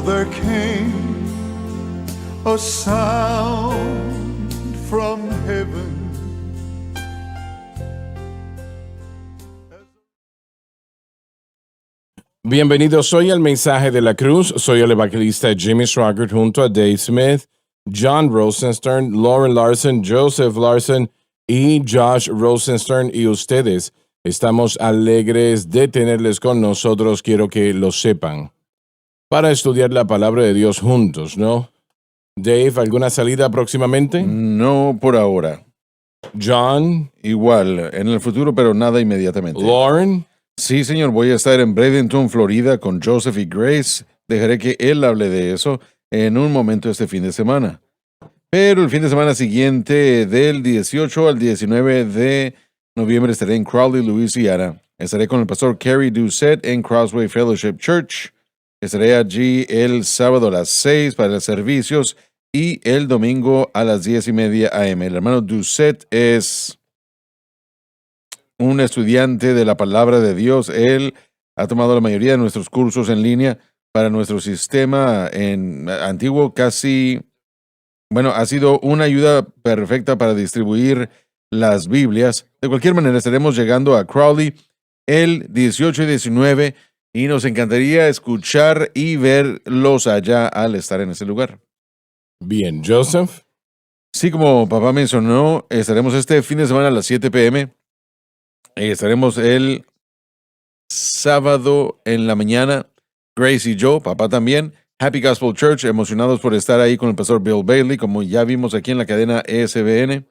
there came a sound from heaven. Bienvenidos hoy al Mensaje de la Cruz. Soy el evangelista Jimmy Swaggart junto a Dave Smith, John Rosenstern, Lauren Larson, Joseph Larson y Josh Rosenstern. Y ustedes, estamos alegres de tenerles con nosotros, quiero que lo sepan, para estudiar la palabra de Dios juntos, ¿no? Dave, ¿alguna salida próximamente? No por ahora. John. Igual, en el futuro, pero nada inmediatamente. Lauren. Sí, señor, voy a estar en Bradenton, Florida, con Joseph y Grace. Dejaré que él hable de eso en un momento este fin de semana. Pero el fin de semana siguiente, del 18 al 19 de noviembre, estaré en Crowley, Louisiana. Estaré con el pastor Kerry Doucette en Crossway Fellowship Church. Estaré allí el sábado a las 6 para los servicios y el domingo a las 10:30 a.m. El hermano Doucette es un estudiante de la palabra de Dios. Él ha tomado la mayoría de nuestros cursos en línea para nuestro sistema antiguo. Ha sido una ayuda perfecta para distribuir las Biblias. De cualquier manera, estaremos llegando a Crowley el 18 y 19 y nos encantaría escuchar y verlos allá al estar en ese lugar. Bien, Joseph. Sí, como papá mencionó, estaremos este fin de semana a las 7 p.m. Estaremos el sábado en la mañana, Grace y yo, papá también, Happy Gospel Church, emocionados por estar ahí con el pastor Bill Bailey, como ya vimos aquí en la cadena ESBN.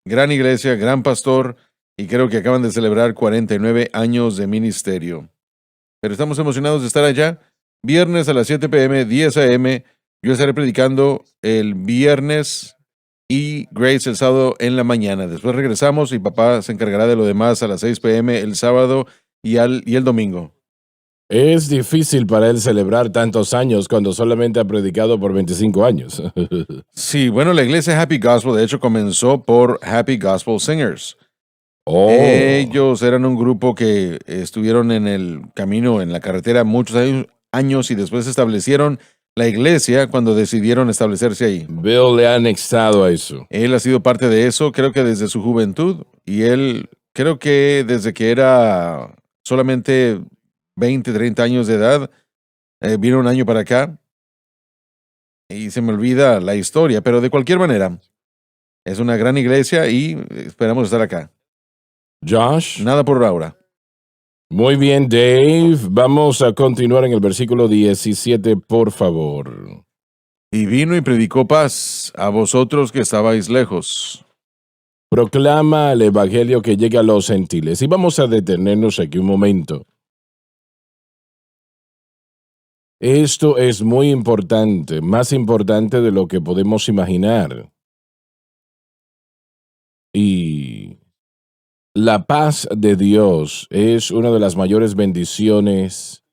Gran iglesia, gran pastor, y creo que acaban de celebrar 49 años de ministerio. Pero estamos emocionados de estar allá. Viernes a las 7 p.m., 10 a.m., yo estaré predicando el viernes y Grace el sábado en la mañana. Después regresamos y papá se encargará de lo demás a las 6 p.m. el sábado y el domingo. Es difícil para él celebrar tantos años cuando solamente ha predicado por 25 años. Sí, bueno, la iglesia Happy Gospel de hecho comenzó por Happy Gospel Singers. Oh. Ellos eran un grupo que estuvieron en el camino, en la carretera muchos años y después establecieron la iglesia cuando decidieron establecerse ahí. Bill le ha anexado a eso. Él ha sido parte de eso, creo que desde su juventud, y él creo que desde que era solamente 20, 30 años de edad, vino un año para acá, y se me olvida la historia, pero de cualquier manera, es una gran iglesia y esperamos estar acá. Josh. Nada por ahora. Muy bien, Dave. Vamos a continuar en el versículo 17, por favor. Y vino y predicó paz a vosotros que estabais lejos. Proclama el evangelio que llega a los gentiles. Y vamos a detenernos aquí un momento. Esto es muy importante, más importante de lo que podemos imaginar. Y la paz de Dios es una de las mayores bendiciones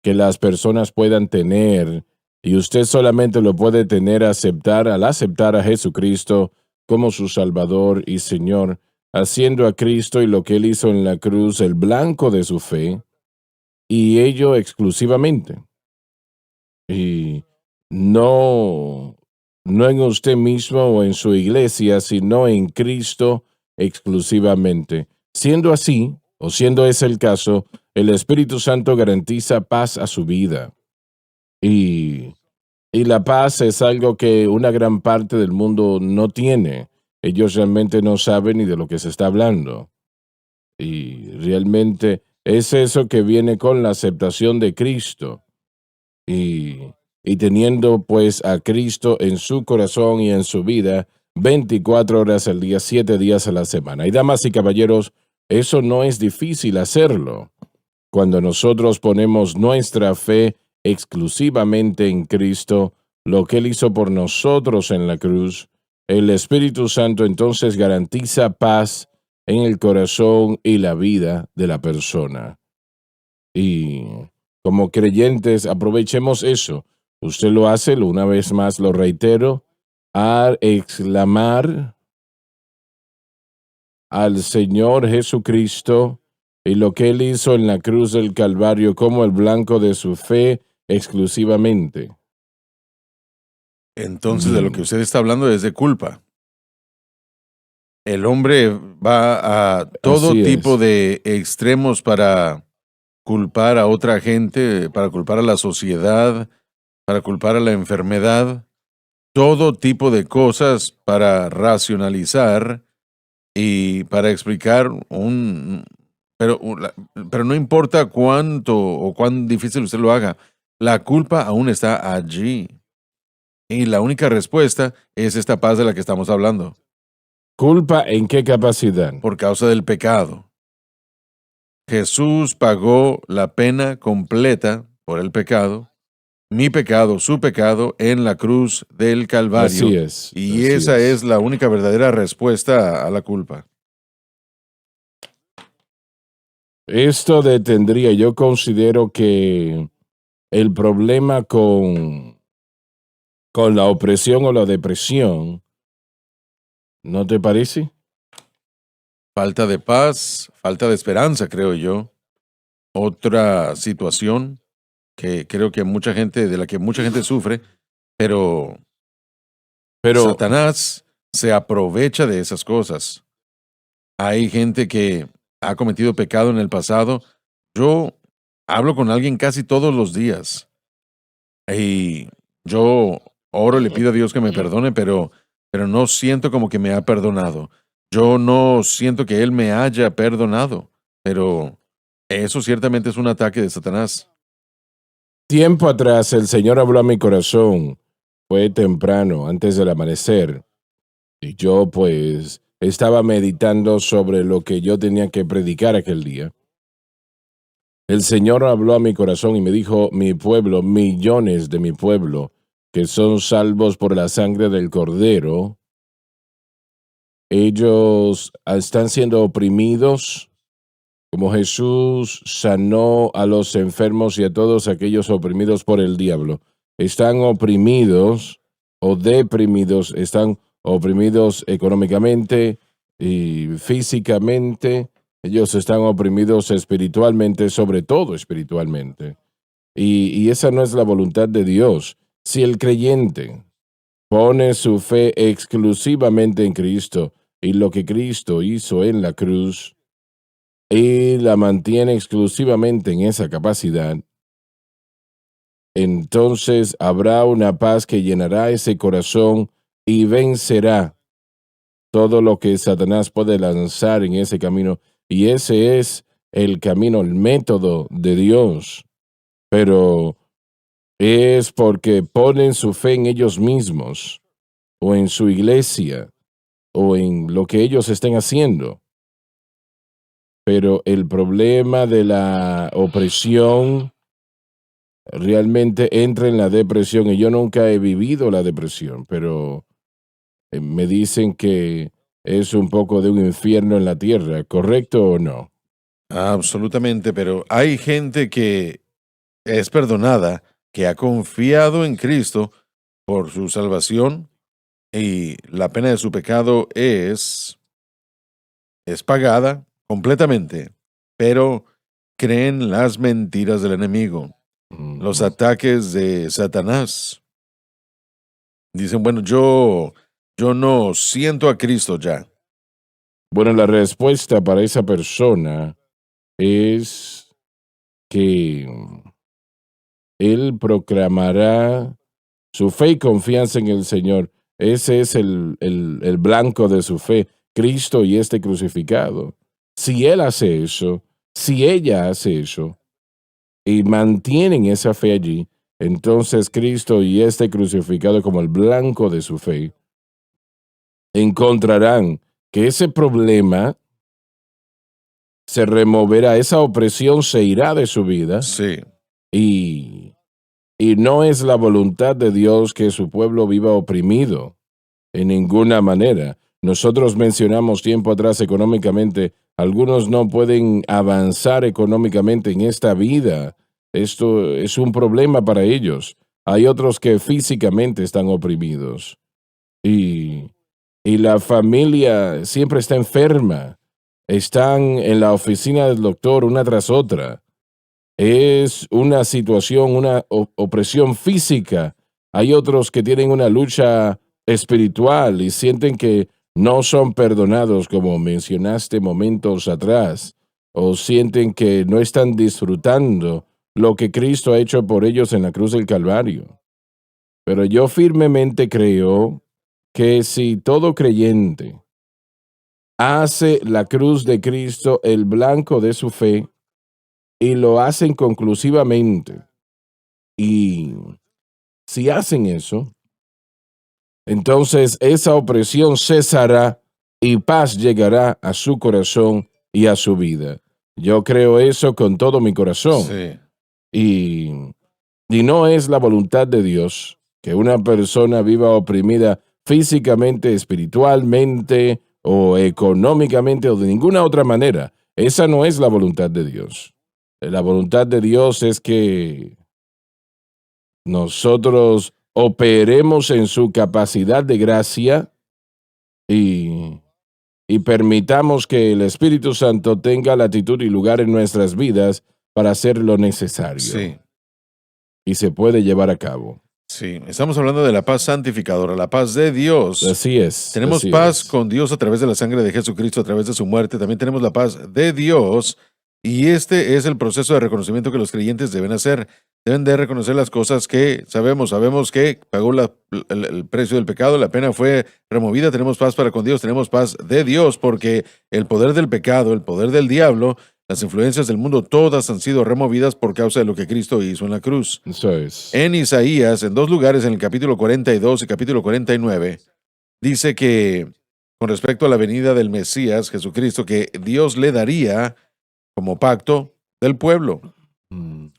que las personas puedan tener, y usted solamente lo puede tener al aceptar a Jesucristo como su Salvador y Señor, haciendo a Cristo y lo que Él hizo en la cruz el blanco de su fe, y ello exclusivamente. Y no en usted mismo o en su iglesia, sino en Cristo exclusivamente. Siendo así, o siendo ese el caso, el Espíritu Santo garantiza paz a su vida. Y la paz es algo que una gran parte del mundo no tiene. Ellos realmente no saben ni de lo que se está hablando. Y realmente es eso que viene con la aceptación de Cristo. Y teniendo pues a Cristo en su corazón y en su vida 24 horas al día, 7 días a la semana. Y damas y caballeros, eso no es difícil hacerlo. Cuando nosotros ponemos nuestra fe exclusivamente en Cristo, lo que Él hizo por nosotros en la cruz, el Espíritu Santo entonces garantiza paz en el corazón y la vida de la persona. Y como creyentes, aprovechemos eso. Usted lo hace, una vez más lo reitero, al exclamar al Señor Jesucristo y lo que Él hizo en la cruz del Calvario como el blanco de su fe exclusivamente. Entonces, de lo que Mm, usted está hablando es de culpa. El hombre va a todo así tipo es. de extremos para culpar a otra gente, para culpar a la sociedad, para culpar a la enfermedad, todo tipo de cosas para racionalizar y para explicar pero no importa cuánto o cuán difícil usted lo haga, la culpa aún está allí. Y la única respuesta es esta paz de la que estamos hablando, ¿Culpa en qué capacidad? por causa del pecado. Jesús pagó la pena completa por el pecado, mi pecado, su pecado, en la cruz del Así Calvario, es, y así esa es es. la única verdadera respuesta a la culpa. Esto detendría, yo considero que el problema con la opresión o la depresión, ¿no te parece? Falta de paz, falta de esperanza, creo yo. Otra situación que creo que de la que mucha gente sufre, pero Pero, Satanás se aprovecha de esas cosas. Hay gente que ha cometido pecado en el pasado. Yo hablo con alguien casi todos los días y yo oro y le pido a Dios que me perdone, pero no siento como que me ha perdonado. Yo no siento que Él me haya perdonado, pero eso ciertamente es un ataque de Satanás. tiempo atrás el Señor habló a mi corazón, fue temprano, antes del amanecer, y yo pues estaba meditando sobre lo que yo tenía que predicar aquel día. El Señor habló a mi corazón y me dijo, mi pueblo, millones de mi pueblo, que son salvos por la sangre del Cordero, ellos están siendo oprimidos, como Jesús sanó a los enfermos y a todos aquellos oprimidos por el diablo. Están oprimidos o deprimidos, están oprimidos económicamente y físicamente. Ellos están oprimidos espiritualmente, sobre todo espiritualmente. Y esa no es la voluntad de Dios. Si el creyente pone su fe exclusivamente en Cristo y lo que Cristo hizo en la cruz, y la mantiene exclusivamente en esa capacidad, entonces habrá una paz que llenará ese corazón y vencerá todo lo que Satanás puede lanzar en ese camino. Y ese es el camino, el método de Dios. Pero es porque ponen su fe en ellos mismos o en su iglesia o en lo que ellos estén haciendo. Pero el problema de la opresión realmente entra en la depresión y yo nunca he vivido la depresión, pero me dicen que es un poco de un infierno en la tierra, ¿correcto o no? Absolutamente, pero hay gente que es perdonada, que ha confiado en Cristo por su salvación y la pena de su pecado es pagada completamente, pero creen las mentiras del enemigo, los Ujú. ataques de Satanás. Dicen, bueno, yo no siento a Cristo ya. Bueno, la respuesta para esa persona es que él proclamará su fe y confianza en el Señor. Ese es el blanco de su fe, Cristo y este crucificado. Si él hace eso, si ella hace eso, y mantienen esa fe allí, entonces Cristo y este crucificado como el blanco de su fe, encontrarán que ese problema se removerá, esa opresión se irá de su vida Sí, y, y no es la voluntad de Dios que su pueblo viva oprimido en ninguna manera. Nosotros mencionamos tiempo atrás económicamente, algunos no pueden avanzar económicamente en esta vida. Esto es un problema para ellos. Hay otros que físicamente están oprimidos y, y la familia siempre está enferma. Están en la oficina del doctor una tras otra es una situación, una opresión física. Hay otros que tienen una lucha espiritual y sienten que no son perdonados, como mencionaste momentos atrás, o sienten que no están disfrutando lo que Cristo ha hecho por ellos en la cruz del Calvario. Pero yo firmemente creo que si todo creyente hace la cruz de Cristo el blanco de su fe y lo hacen conclusivamente, y si hacen eso, entonces esa opresión cesará y paz llegará a su corazón y a su vida. Yo creo eso con todo mi corazón. Sí. Y, y no es la voluntad de Dios que una persona viva oprimida físicamente, espiritualmente o económicamente o de ninguna otra manera. Esa no es la voluntad de Dios. La voluntad de Dios es que nosotros operemos en su capacidad de gracia y, y permitamos que el Espíritu Santo tenga latitud y lugar en nuestras vidas para hacer lo necesario. Sí. Y se puede llevar a cabo. Sí, estamos hablando de la paz santificadora, la paz de Dios. Así es. Tenemos así paz es. con Dios a través de la sangre de Jesucristo, a través de su muerte. También tenemos la paz de Dios. Y este es el proceso de reconocimiento que los creyentes deben hacer. Deben de reconocer las cosas que sabemos. Sabemos que pagó el precio del pecado, la pena fue removida. Tenemos paz para con Dios, tenemos paz de Dios, porque el poder del pecado, el poder del diablo, las influencias del mundo, todas han sido removidas por causa de lo que Cristo hizo en la cruz. Eso es. En Isaías, en dos lugares, en el capítulo 42 y capítulo 49, dice que con respecto a la venida del Mesías, Jesucristo, que Dios le daría como pacto del pueblo,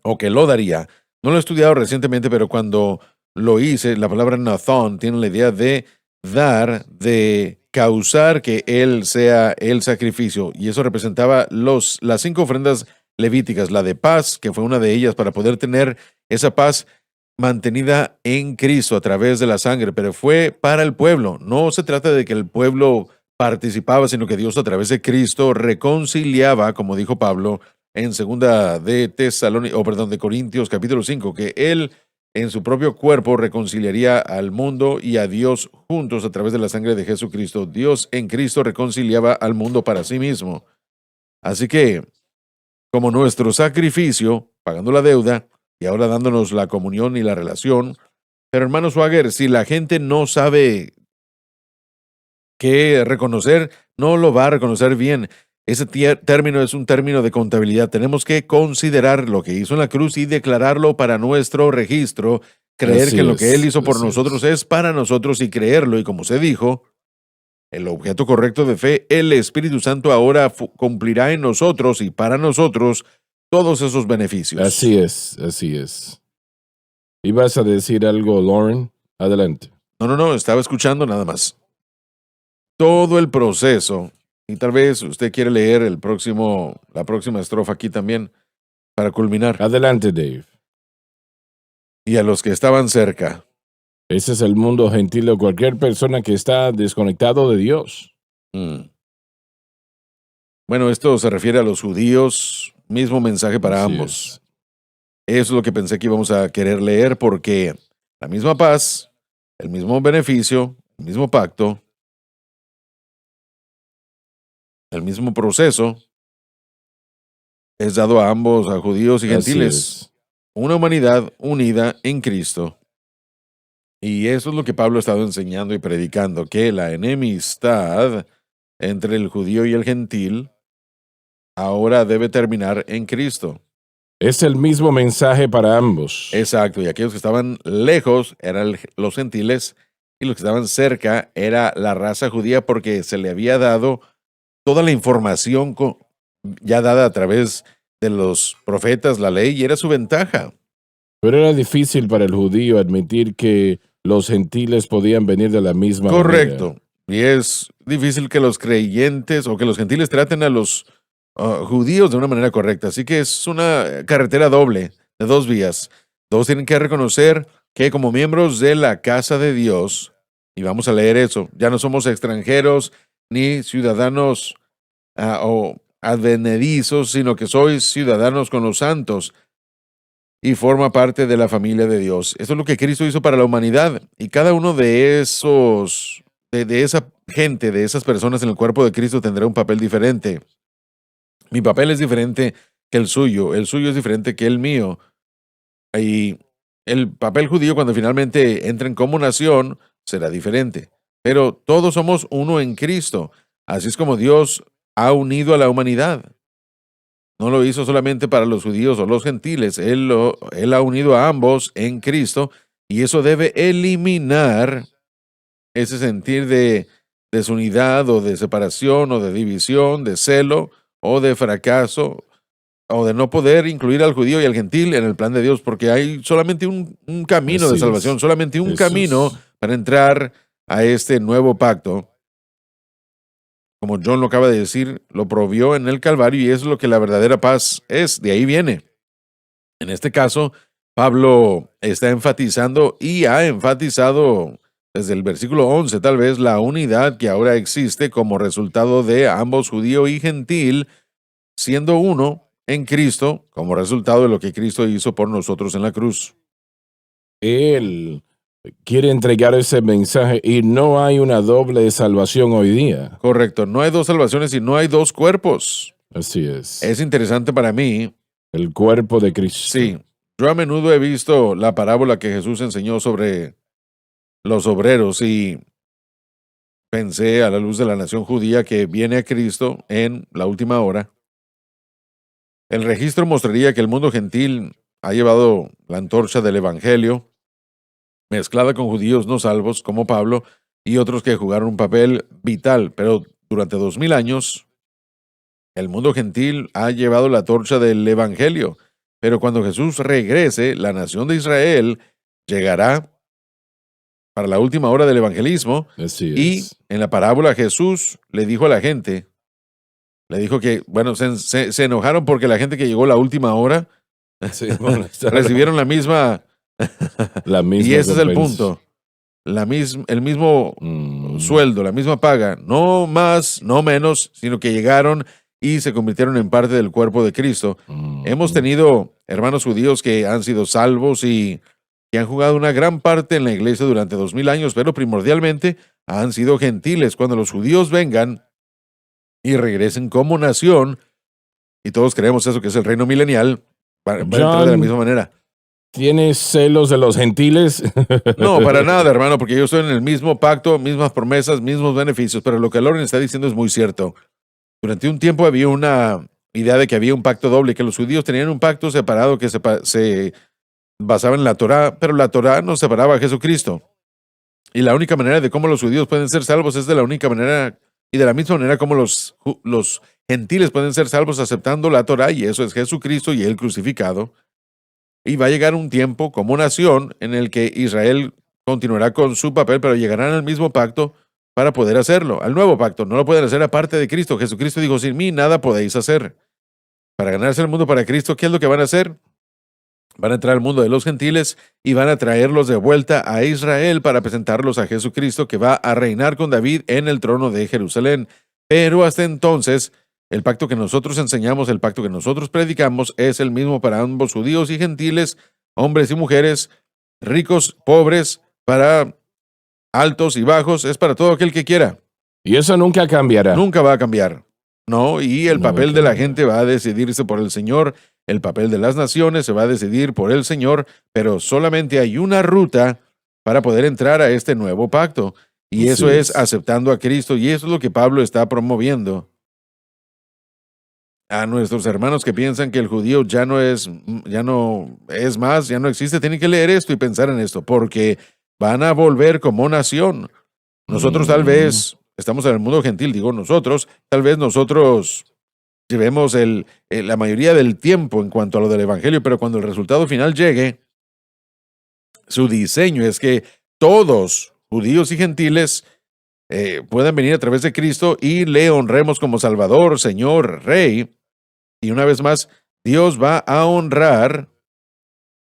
o que lo daría. No lo he estudiado recientemente, pero cuando lo hice, la palabra Nathon tiene la idea de dar, de causar que Él sea el sacrificio, y eso representaba las 5 ofrendas levíticas, la de paz, que fue una de ellas, para poder tener esa paz mantenida en Cristo a través de la sangre, pero fue para el pueblo. No se trata de que el pueblo participaba, sino que Dios a través de Cristo reconciliaba, como dijo Pablo en segunda de de Corintios capítulo 5, que Él en su propio cuerpo reconciliaría al mundo y a Dios juntos a través de la sangre de Jesucristo. Dios en Cristo reconciliaba al mundo para sí mismo. Así que, como nuestro sacrificio, pagando la deuda, y ahora dándonos la comunión y la relación. Pero hermano Swagger, si la gente no sabe qué reconocer, no lo va a reconocer bien. Ese término es un término de contabilidad. Tenemos que considerar lo que hizo en la cruz y declararlo para nuestro registro, creer Así que lo que Él es, hizo por así nosotros es. es para nosotros y creerlo. Y como se dijo, el objeto correcto de fe, el Espíritu Santo ahora cumplirá en nosotros y para nosotros todos esos beneficios. Así es, así es. ¿Ibas a decir algo, Lauren? Adelante. No, estaba escuchando nada más. Todo el proceso, y tal vez usted quiere leer la próxima estrofa aquí también, para culminar. Adelante, Dave. Y a los que estaban cerca. Ese es el mundo gentil o cualquier persona que está desconectado de Dios. Bueno, esto se refiere a los judíos, mismo mensaje para Así ambos. Eso es lo que pensé que íbamos a querer leer, porque la misma paz, el mismo beneficio, el mismo pacto, el mismo proceso, es dado a ambos, a judíos y Así gentiles. es. Una humanidad unida en Cristo. Y eso es lo que Pablo ha estado enseñando y predicando, que la enemistad entre el judío y el gentil ahora debe terminar en Cristo. Es el mismo mensaje para ambos. Exacto, y aquellos que estaban lejos eran los gentiles y los que estaban cerca era la raza judía, porque se le había dado toda la información ya dada a través de los profetas, la ley, y era su ventaja. Pero era difícil para el judío admitir que los gentiles podían venir de la misma Correcto. manera. Y es difícil que los creyentes o que los gentiles traten a los judíos de una manera correcta. Así que es una carretera doble, de 2 vías. Todos tienen que reconocer que como miembros de la casa de Dios, y vamos a leer eso, ya no somos extranjeros ni ciudadanos o advenedizos, sino que sois ciudadanos con los santos, y forma parte de la familia de Dios. Eso es lo que Cristo hizo para la humanidad. Y cada uno de esos, de esa gente, de esas personas en el cuerpo de Cristo tendrá un papel diferente. Mi papel es diferente que el suyo es diferente que el mío. Y el papel judío, cuando finalmente entren como nación, será diferente. Pero todos somos uno en Cristo. Así es como Dios ha unido a la humanidad. No lo hizo solamente para los judíos o los gentiles. Él ha unido a ambos en Cristo. Y eso debe eliminar ese sentir de desunidad o de separación o de división, de celo o de fracaso o de no poder incluir al judío y al gentil en el plan de Dios, porque hay solamente un camino de Así salvación, es. solamente un Eso camino es. para entrar a este nuevo pacto. Como John lo acaba de decir, lo provió en el Calvario y es lo que la verdadera paz es, de ahí viene. En este caso, Pablo está enfatizando y ha enfatizado desde el versículo 11 tal vez la unidad que ahora existe como resultado de ambos judío y gentil siendo uno en Cristo como resultado de lo que Cristo hizo por nosotros en la cruz. Él quiere entregar ese mensaje y no hay una doble salvación hoy día. Correcto, no hay dos salvaciones y no hay dos cuerpos. Así es. Es interesante para mí, El cuerpo de Cristo. sí, yo a menudo he visto la parábola que Jesús enseñó sobre los obreros y pensé a la luz de la nación judía que viene a Cristo en la última hora. El registro mostraría que el mundo gentil ha llevado la antorcha del evangelio, mezclada con judíos no salvos como Pablo y otros que jugaron un papel vital, pero durante 2000 años el mundo gentil ha llevado la torcha del evangelio. Pero cuando Jesús regrese, la nación de Israel llegará para la última hora del evangelismo. Así Y es. en la parábola Jesús le dijo a la gente, le dijo que, bueno, se enojaron porque la gente que llegó la última hora Sí, bueno, recibieron la misma, la misma y ese es el recompensa. punto, el mismo sueldo, la misma paga, no más, no menos, sino que llegaron y se convirtieron en parte del cuerpo de Cristo. Hemos tenido hermanos judíos que han sido salvos y que han jugado una gran parte en la iglesia durante 2000 años, pero primordialmente han sido gentiles. Cuando los judíos vengan y regresen como nación, y todos creemos eso que es el reino milenial, va a entrar de la John, misma manera. ¿tienes celos de los gentiles? No, para nada, hermano, porque yo estoy en el mismo pacto, mismas promesas, mismos beneficios, pero lo que Lauren está diciendo es muy cierto. Durante un tiempo había una idea de que había un pacto doble, que los judíos tenían un pacto separado que se basaba en la Torá, pero la Torá nos separaba a Jesucristo. Y la única manera de cómo los judíos pueden ser salvos es de la única manera y de la misma manera como los gentiles pueden ser salvos aceptando la Torá, y eso es Jesucristo y Él crucificado. Y va a llegar un tiempo como nación en el que Israel continuará con su papel, pero llegarán al mismo pacto para poder hacerlo, al nuevo pacto. No lo pueden hacer aparte de Cristo. Jesucristo dijo, sin mí nada podéis hacer. Para ganarse el mundo para Cristo, ¿qué es lo que van a hacer? Van a entrar al mundo de los gentiles y van a traerlos de vuelta a Israel para presentarlos a Jesucristo, que va a reinar con David en el trono de Jerusalén. Pero hasta entonces, el pacto que nosotros enseñamos, el pacto que nosotros predicamos, es el mismo para ambos judíos y gentiles, hombres y mujeres, ricos, pobres, para altos y bajos, es para todo aquel que quiera. Y eso nunca cambiará. Nunca va a cambiar. No, y el No va a papel de la cambiar. gente va a decidirse por el Señor, el papel de las naciones se va a decidir por el Señor, pero solamente hay una ruta para poder entrar a este nuevo pacto, y Así eso es es. aceptando a Cristo, y eso es lo que Pablo está promoviendo. A nuestros hermanos que piensan que el judío ya no es más, ya no existe, tienen que leer esto y pensar en esto, porque van a volver como nación. Nosotros tal vez estamos en el mundo gentil, digo nosotros, tal vez nosotros llevemos la mayoría del tiempo en cuanto a lo del evangelio, pero cuando el resultado final llegue, su diseño es que todos, judíos y gentiles, puedan venir a través de Cristo y le honremos como Salvador, Señor, Rey. Y una vez más, Dios va a honrar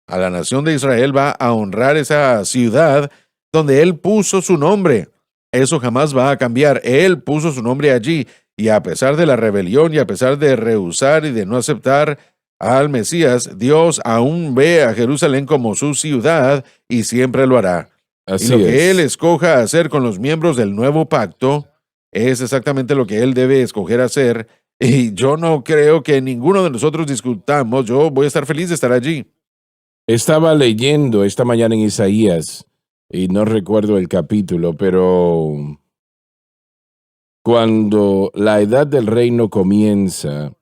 a la nación de Israel, va a honrar esa ciudad donde Él puso su nombre. Eso jamás va a cambiar. Él puso su nombre allí, y a pesar de la rebelión y a pesar de rehusar y de no aceptar al Mesías, Dios aún ve a Jerusalén como su ciudad y siempre lo hará. Así Y lo que Él es. escoja hacer con los miembros del nuevo pacto es exactamente lo que Él debe escoger hacer. Y yo no creo que ninguno de nosotros discutamos. Yo voy a estar feliz de estar allí. Estaba leyendo esta mañana en Isaías, y no recuerdo el capítulo, pero cuando la edad del reino comienza,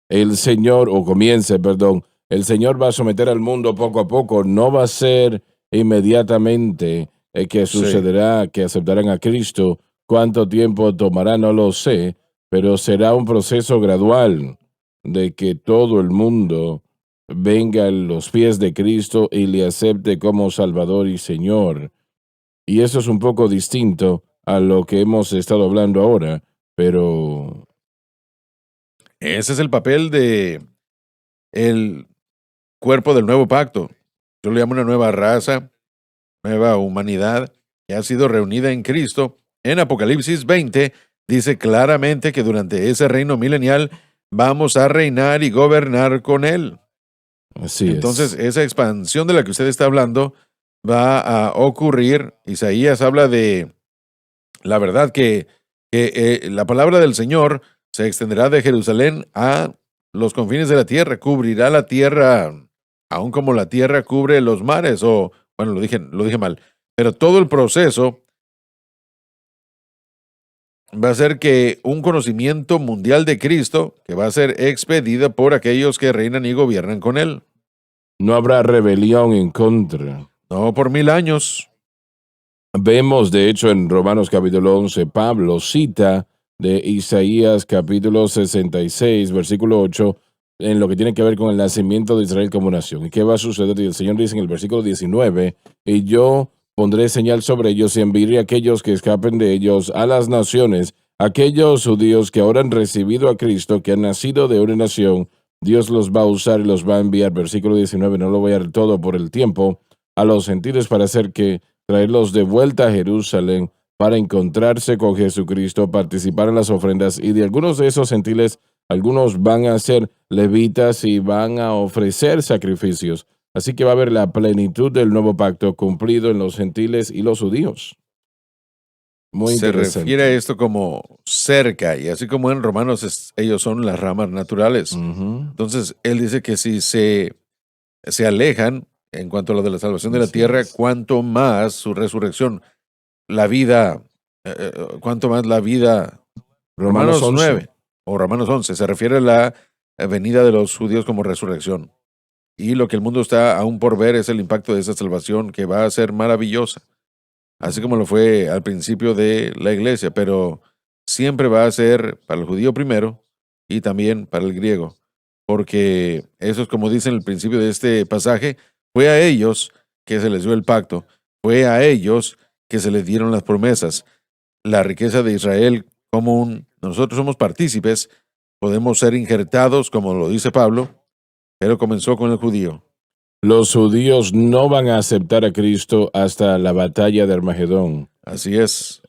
el Señor va a someter al mundo poco a poco, no va a ser inmediatamente que Sí. sucederá que aceptarán a Cristo. Cuánto tiempo tomará, no lo sé, pero será un proceso gradual de que todo el mundo venga a los pies de Cristo y le acepte como Salvador y Señor. Y eso es un poco distinto a lo que hemos estado hablando ahora, pero Ese es el papel de el cuerpo del nuevo pacto. Yo le llamo una nueva raza, nueva humanidad que ha sido reunida en Cristo. En Apocalipsis 20 dice claramente que durante ese reino milenial vamos a reinar y gobernar con Él. así Entonces, es. esa expansión de la que usted está hablando va a ocurrir. Isaías habla de la verdad que la palabra del Señor se extenderá de Jerusalén a los confines de la tierra, cubrirá la tierra, aun como la tierra cubre los mares, o, bueno, lo dije mal, pero todo el proceso va a ser que un conocimiento mundial de Cristo, que va a ser expedida por aquellos que reinan y gobiernan con Él, No habrá rebelión en contra. no por 1000 años. Vemos, de hecho, en Romanos capítulo 11, Pablo cita de Isaías capítulo 66, versículo 8, en lo que tiene que ver con el nacimiento de Israel como nación. ¿Y qué va a suceder? Y el Señor dice en el versículo 19, y yo pondré señal sobre ellos y enviaré a aquellos que escapen de ellos a las naciones, aquellos judíos que ahora han recibido a Cristo, que han nacido de una nación, Dios los va a usar y los va a enviar. Versículo 19, no lo voy a dar todo por el tiempo, a los gentiles para hacer que traerlos de vuelta a Jerusalén para encontrarse con Jesucristo, participar en las ofrendas, y de algunos de esos gentiles, algunos van a ser levitas y van a ofrecer sacrificios. Así que va a haber la plenitud del nuevo pacto cumplido en los gentiles y los judíos. Muy Se refiere a interesante. esto como cerca, y así como en Romanos ellos son las ramas naturales. Ujú, Entonces, él dice que si se alejan en cuanto a lo de la salvación de la así tierra, es. cuanto más su resurrección, la vida, cuanto más la vida, Romanos Romanos 11. 9 o Romanos 11 se refiere a la venida de los judíos como resurrección. Y lo que el mundo está aún por ver es el impacto de esa salvación que va a ser maravillosa, así como lo fue al principio de la iglesia, pero siempre va a ser para el judío primero y también para el griego, porque eso es como dice en el principio de este pasaje, fue a ellos que se les dio el pacto, fue a ellos que se les dieron las promesas, la riqueza de Israel común, nosotros somos partícipes, podemos ser injertados, como lo dice Pablo, pero comenzó con el judío. Los judíos no van a aceptar a Cristo hasta la batalla de Armagedón. Así es,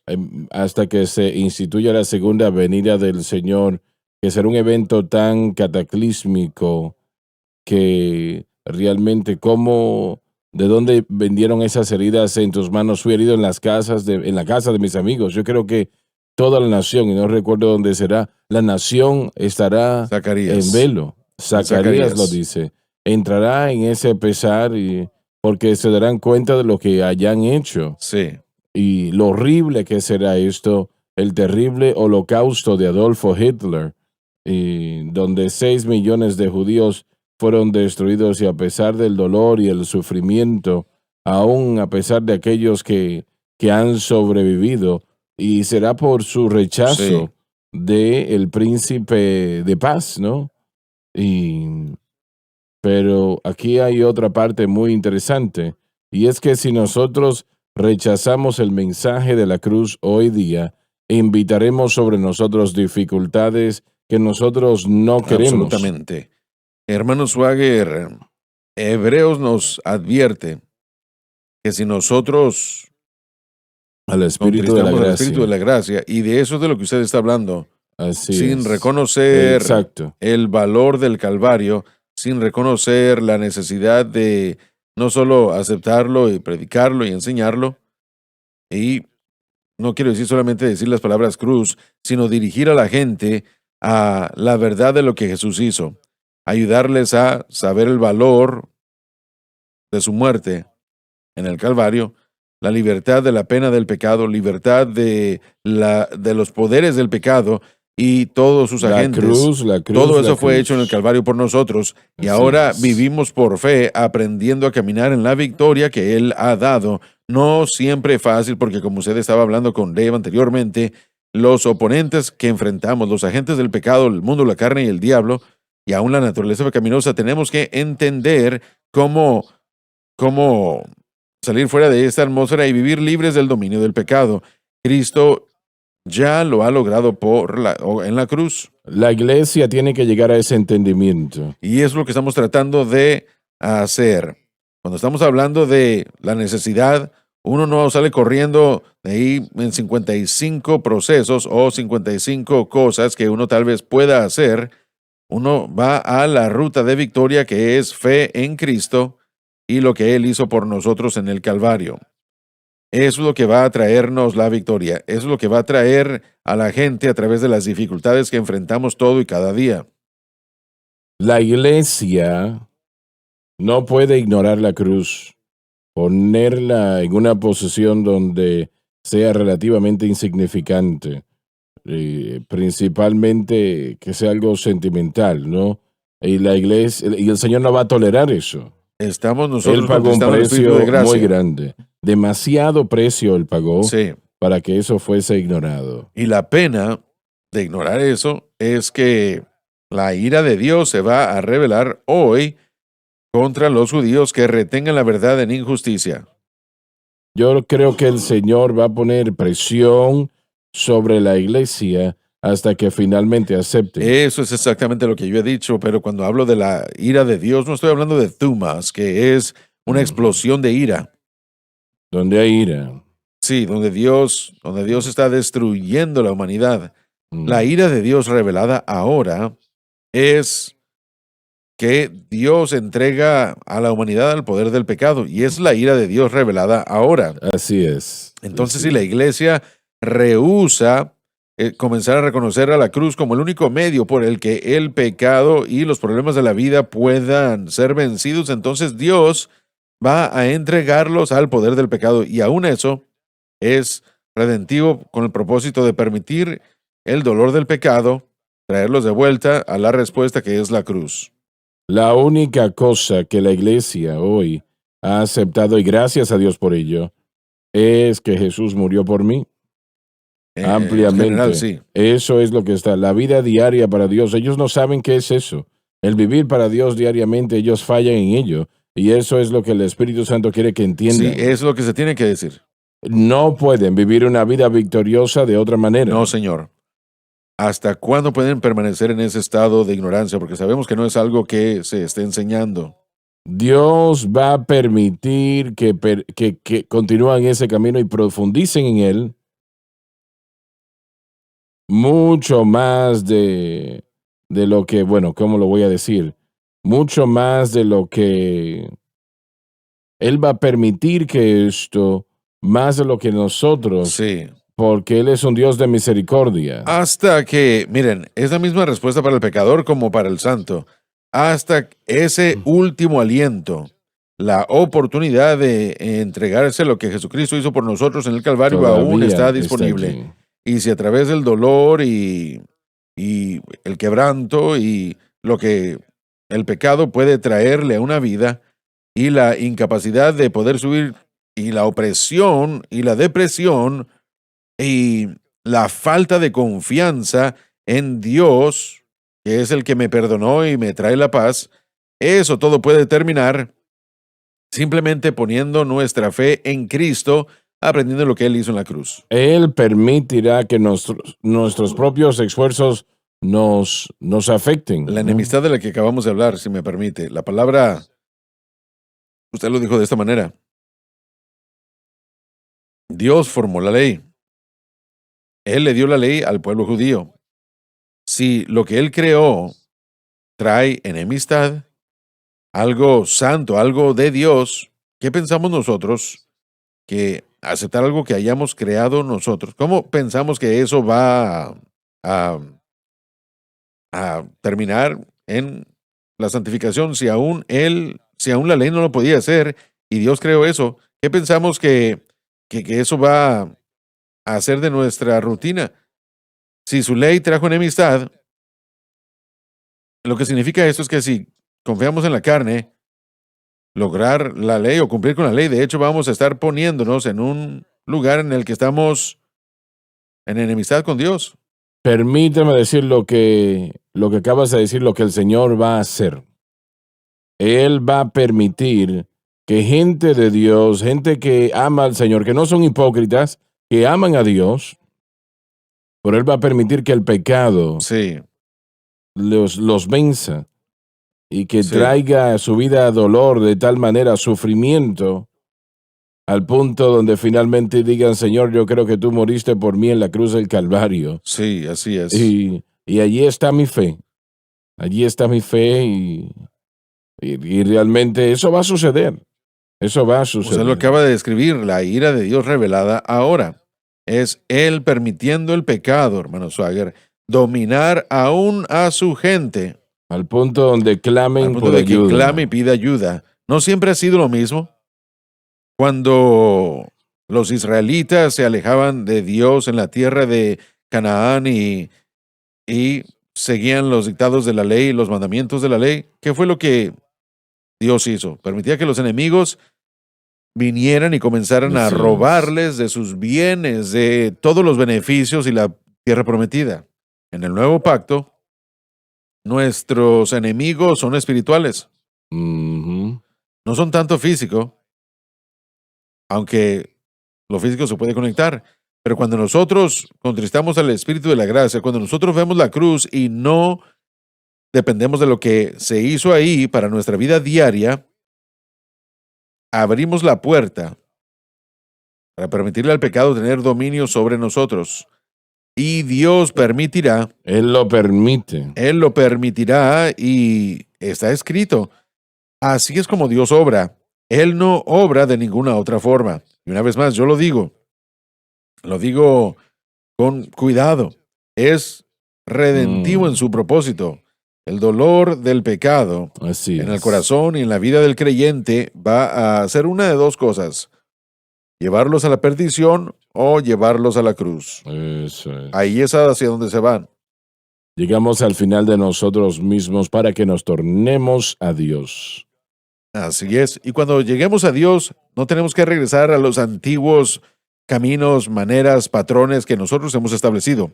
Hasta que se instituya la segunda venida del Señor, que será un evento tan cataclísmico que realmente de dónde vendieron esas heridas en tus manos. Fui herido en en la casa de mis amigos. Yo creo que toda la nación, y no recuerdo dónde será, la nación estará en Zacarías, velo. en Zacarías lo Zacarías, dice. Entrará en ese pesar porque se darán cuenta de lo que hayan hecho sí. y lo horrible que será esto, el terrible holocausto de Adolfo Hitler, y donde 6 millones de judíos fueron destruidos, y a pesar del dolor y el sufrimiento, aún a pesar de aquellos que han sobrevivido, y será por su Sí, rechazo de el príncipe de paz, ¿no? Y, pero aquí hay otra parte muy interesante, y es que si nosotros rechazamos el mensaje de la cruz hoy día, invitaremos sobre nosotros dificultades que nosotros no queremos. absolutamente. Hermano Swagger, Hebreos nos advierte que si nosotros Al Espíritu de la contristamos al Espíritu de gracia. la gracia, y de eso es de lo que usted está hablando, Así sin es. reconocer Exacto. el valor del Calvario, sin reconocer la necesidad de no solo aceptarlo y predicarlo y enseñarlo, y no quiero decir solamente decir las palabras cruz, sino dirigir a la gente a la verdad de lo que Jesús hizo, ayudarles a saber el valor de su muerte en el Calvario, la libertad de la pena del pecado, libertad de los poderes del pecado y todos sus agentes. La cruz, Todo la eso fue hecho en el cruz. Calvario por nosotros y Así ahora es. vivimos por fe, aprendiendo a caminar en la victoria que Él ha dado. No siempre fácil, porque como usted estaba hablando con Dave anteriormente, los oponentes que enfrentamos, los agentes del pecado, el mundo, la carne y el diablo, y aún la naturaleza pecaminosa, tenemos que entender cómo salir fuera de esta atmósfera y vivir libres del dominio del pecado. Cristo ya lo ha logrado en la cruz. La iglesia tiene que llegar a ese entendimiento. Y es lo que estamos tratando de hacer. Cuando estamos hablando de la necesidad, uno no sale corriendo de ahí en 55 procesos o 55 cosas que uno tal vez pueda hacer. Uno va a la ruta de victoria, que es fe en Cristo y lo que Él hizo por nosotros en el Calvario. Eso es lo que va a traernos la victoria. Eso es lo que va a traer a la gente a través de las dificultades que enfrentamos todo y cada día. La iglesia no puede ignorar la cruz, ponerla en una posición donde sea relativamente insignificante, principalmente que sea algo sentimental, ¿no? Y la iglesia, y el Señor no va a tolerar eso. Estamos Él nosotros pagó un conquistando el Espíritu de precio muy gracia. grande, demasiado precio él pagó Sí. para que eso fuese ignorado. Y la pena de ignorar eso es que la ira de Dios se va a revelar hoy contra los judíos que retengan la verdad en injusticia. Yo creo que el Señor va a poner presión sobre la iglesia hasta que finalmente acepten. Eso es exactamente lo que yo he dicho, pero cuando hablo de la ira de Dios, no estoy hablando de thumas, que es una explosión de ira. Donde hay ira. Sí, donde Dios está destruyendo la humanidad. La Mm. ira de Dios revelada ahora es que Dios entrega a la humanidad al poder del pecado, y es la ira de Dios revelada ahora. Así es. Entonces, Sí. si la iglesia rehúsa comenzar a reconocer a la cruz como el único medio por el que el pecado y los problemas de la vida puedan ser vencidos, entonces Dios va a entregarlos al poder del pecado, y aún eso es redentivo con el propósito de permitir el dolor del pecado, traerlos de vuelta a la respuesta que es la cruz. La única cosa que la iglesia hoy ha aceptado, y gracias a Dios por ello, es que Jesús murió por mí. En Ampliamente. general, sí. Eso es lo que está. La vida diaria para Dios. Ellos no saben qué es eso. El vivir para Dios diariamente, ellos fallan en ello. Y eso es lo que el Espíritu Santo quiere que Sí, entiendan. es lo que se tiene que decir. No pueden vivir una vida victoriosa de otra manera. No, Señor. ¿Hasta cuándo pueden permanecer en ese estado de ignorancia? Porque sabemos que no es algo que se esté enseñando. Dios va a permitir que continúen ese camino y profundicen en él mucho más de lo que, bueno, ¿cómo lo voy a decir? Mucho más de lo que Él va a permitir que esto, más de lo que nosotros, Sí. porque Él es un Dios de misericordia. Hasta que, miren, es la misma respuesta para el pecador como para el santo. Hasta ese último aliento, la oportunidad de entregarse lo que Jesucristo hizo por nosotros en el Calvario aún Todavía está está disponible. aquí. Y si a través del dolor y el quebranto y lo que el pecado puede traerle a una vida, y la incapacidad de poder subir, y la opresión y la depresión y la falta de confianza en Dios, que es el que me perdonó y me trae la paz, eso todo puede terminar simplemente poniendo nuestra fe en Cristo, aprendiendo lo que Él hizo en la cruz. Él permitirá que nuestros propios esfuerzos nos afecten. La ¿no? enemistad de la que acabamos de hablar, si me permite, la palabra, usted lo dijo de esta manera. Dios formó la ley. Él le dio la ley al pueblo judío. Si lo que Él creó trae enemistad, algo santo, algo de Dios, ¿qué pensamos nosotros que aceptar algo que hayamos creado nosotros? ¿Cómo pensamos que eso va a, a terminar en la santificación si aún la ley no lo podía hacer y Dios creó eso? ¿Qué pensamos que eso va a hacer de nuestra rutina? Si su ley trajo enemistad, lo que significa esto es que si confiamos en la carne, lograr la ley o cumplir con la ley, de hecho vamos a estar poniéndonos en un lugar en el que estamos en enemistad con Dios. Permíteme decir lo que acabas de decir, lo que el Señor va a hacer. Él va a permitir que gente de Dios, gente que ama al Señor, que no son hipócritas, que aman a Dios, pero Él va a permitir que el pecado Sí, los venza y que sí, traiga a su vida dolor, de tal manera sufrimiento, al punto donde finalmente digan, Señor, yo creo que tú moriste por mí en la cruz del Calvario. sí, así es. Y allí está mi fe. Allí está mi fe y realmente eso va a suceder. Eso va a Usted lo suceder. acaba de describir, la ira de Dios revelada ahora. Es Él permitiendo el pecado, hermano Swagger, dominar aún a su gente, Al punto donde al clamen punto por de que ayuda. clame y pida ayuda. ¿No siempre ha sido lo mismo? Cuando los israelitas se alejaban de Dios en la tierra de Canaán y seguían los dictados de la ley y los mandamientos de la ley, ¿qué fue lo que Dios hizo? Permitía que los enemigos vinieran y comenzaran a Así es. robarles de sus bienes, de todos los beneficios y la tierra prometida. En el nuevo pacto, nuestros enemigos son espirituales, Ujú. no son tanto físico, aunque lo físico se puede conectar. Pero cuando nosotros contristamos al Espíritu de la gracia, cuando nosotros vemos la cruz y no dependemos de lo que se hizo ahí para nuestra vida diaria, abrimos la puerta para permitirle al pecado tener dominio sobre nosotros. Y Dios permitirá, Él lo permite. Él lo permitirá y está escrito. Así es como Dios obra. Él no obra de ninguna otra forma. Y una vez más, yo lo digo con cuidado. Es redentivo en Mm, su propósito. El dolor del pecado así en el es. corazón y en la vida del creyente va a hacer una de dos cosas: llevarlos a la perdición o llevarlos a la cruz. Eso es. Ahí es hacia donde se van. Llegamos al final de nosotros mismos para que nos tornemos a Dios. Así es. Y cuando lleguemos a Dios, no tenemos que regresar a los antiguos caminos, maneras, patrones que nosotros hemos establecido,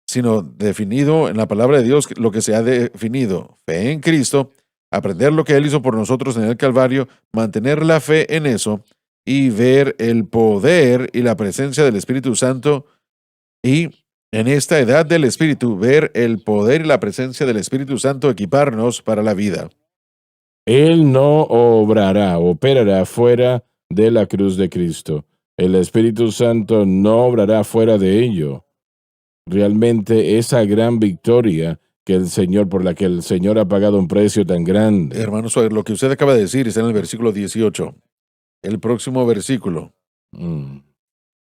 sino definido en la palabra de Dios lo que se ha definido: fe en Cristo, aprender lo que Él hizo por nosotros en el Calvario, mantener la fe en eso y ver el poder y la presencia del Espíritu Santo. Y en esta edad del Espíritu, ver el poder y la presencia del Espíritu Santo equiparnos para la vida. Él no operará fuera de la cruz de Cristo. El Espíritu Santo no obrará fuera de ello. Realmente esa gran victoria que el Señor, por la que el Señor ha pagado un precio tan grande. Hermanos, lo que usted acaba de decir está en el versículo 18. El próximo versículo.